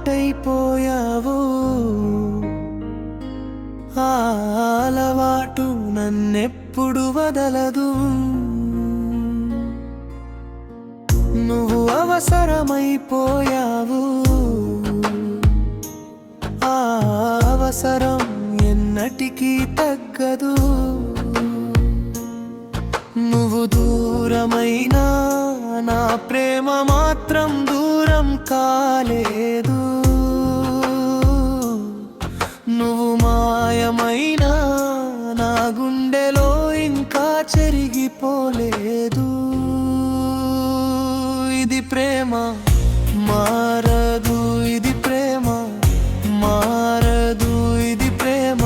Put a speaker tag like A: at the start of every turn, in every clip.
A: అలవాటైపోయావు. ఆ అలవాటు నన్నెప్పుడు వదలదు. నువ్వు అవసరమైపోయావు. ఆ అవసరం ఎన్నటికీ తగ్గదు. నువ్వు దూరమైనా నా ప్రేమ మాత్రం దూరం కాలేదు. నువ్వు మాయమైనా నా గుండెలో ఇంకా చెరిగిపోలేదు. ఇది ప్రేమ మారదు, ఇది ప్రేమ మారదు, ఇది ప్రేమ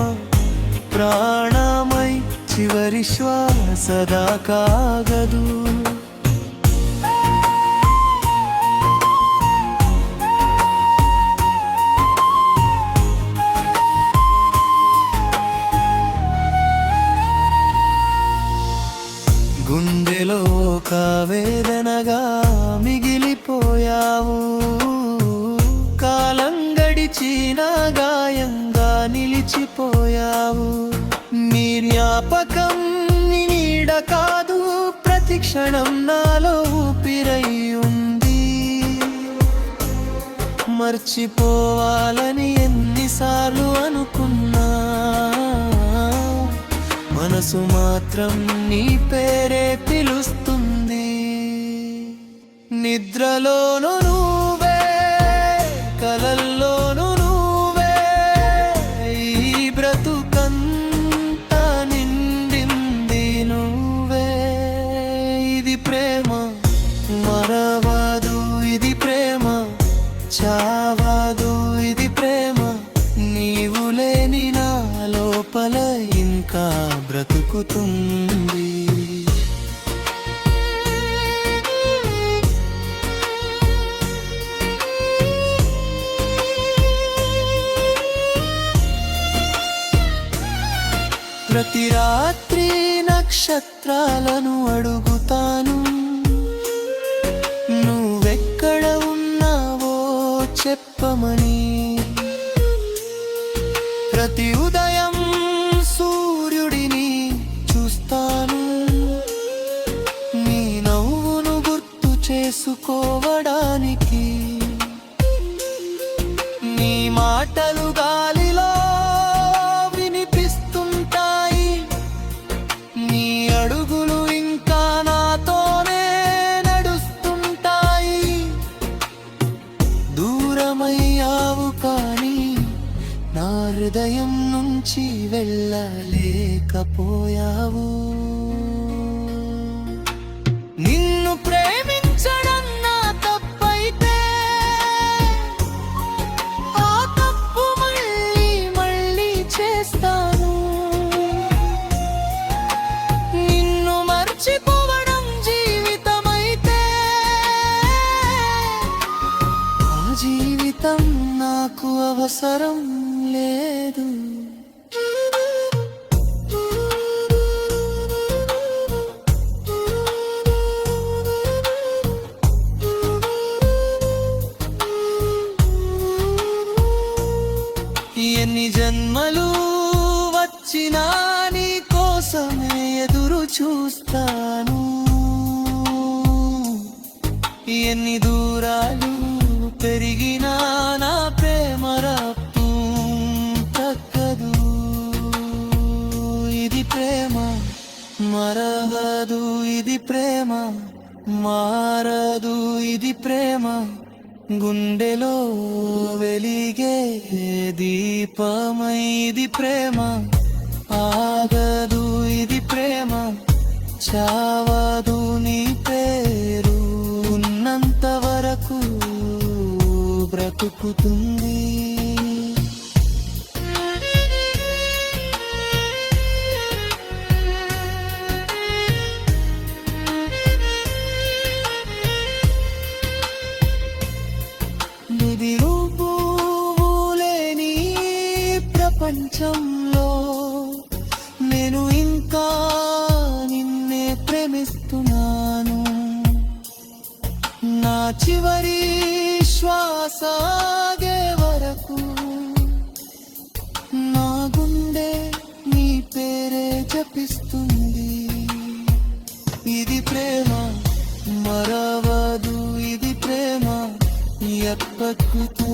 A: ప్రాణమై చివరి శ్వాసదా కాగదు. గుండెలో ఒక వేదనగా మిగిలిపోయావు. కాలం గడిచిన గాయంగా నిలిచిపోయావు. నీ జ్ఞాపకం నీడ కాదు, ప్రతి క్షణం నాలో ఊపిరై ఉంది. మర్చిపోవాలని ఎన్నిసార్లు అనుకున్నా, మనసు మాత్రం నీ పేరే పిలుస్తుంది. నిద్రలోను నువ్వే, కలల్లోను నువ్వే, ఈ బ్రతుకంతా నిండింది నువ్వే. ఇది ప్రేమ మరవదు, ఇది ప్రేమ చావదు, ఇది ప్రేమ నీవు లేని నా లోపల ఇంకా బ్రతుకుతుంది. ప్రతి రాత్రి నక్షత్రాలను అడుగుతాను, నువ్వెక్కడ ఉన్నావో చెప్పమని. ప్రతి ఉదయం సూర్యుడిని చూస్తాను, నీ నవ్వును గుర్తు చేసుకోవడానికి. నీ మాటలు గాలిలో వినిపిస్తుంటాయి, నీ అడుగులు ఇంకా నాతోనే నడుస్తుంటాయి. దూరమయ్యావు కానీ నా హృదయం నుంచి వెళ్ళలేకపోయావు. నిన్ను ప్రేమించడం నా తప్పైతే, ఆ తప్పు మళ్ళీ మళ్ళీ చేస్తాను. నిన్ను మర్చిపోవడం జీవితమైతే, ఆ జీవితం నాకు అవసరం లేదు. ఎన్ని జన్మలు వచ్చినా నీ కోసమే ఎదురు చూస్తాను. ఎన్ని దూరాలు పెరిగినా నా ప్రేమ రప్పు తగ్గదు. ఇది ప్రేమ మరవదు, ఇది ప్రేమ మారదు, ఇది ప్రేమ గుండెలో వెలిగే దీపమై. ఇది ప్రేమ ఆగదు, ఇది ప్రేమ చావదు, నీ పేరు ఉన్నంత వరకు బ్రతుకుతుంది. నిదిరు పువ్వులేని ప్రపంచంలో నేను ఇంకా నిన్నే ప్రేమిస్తున్నాను. నా చివరి శ్వాస ఆగే మరవదు ఇది ప్రేమ ఎప్పటికీ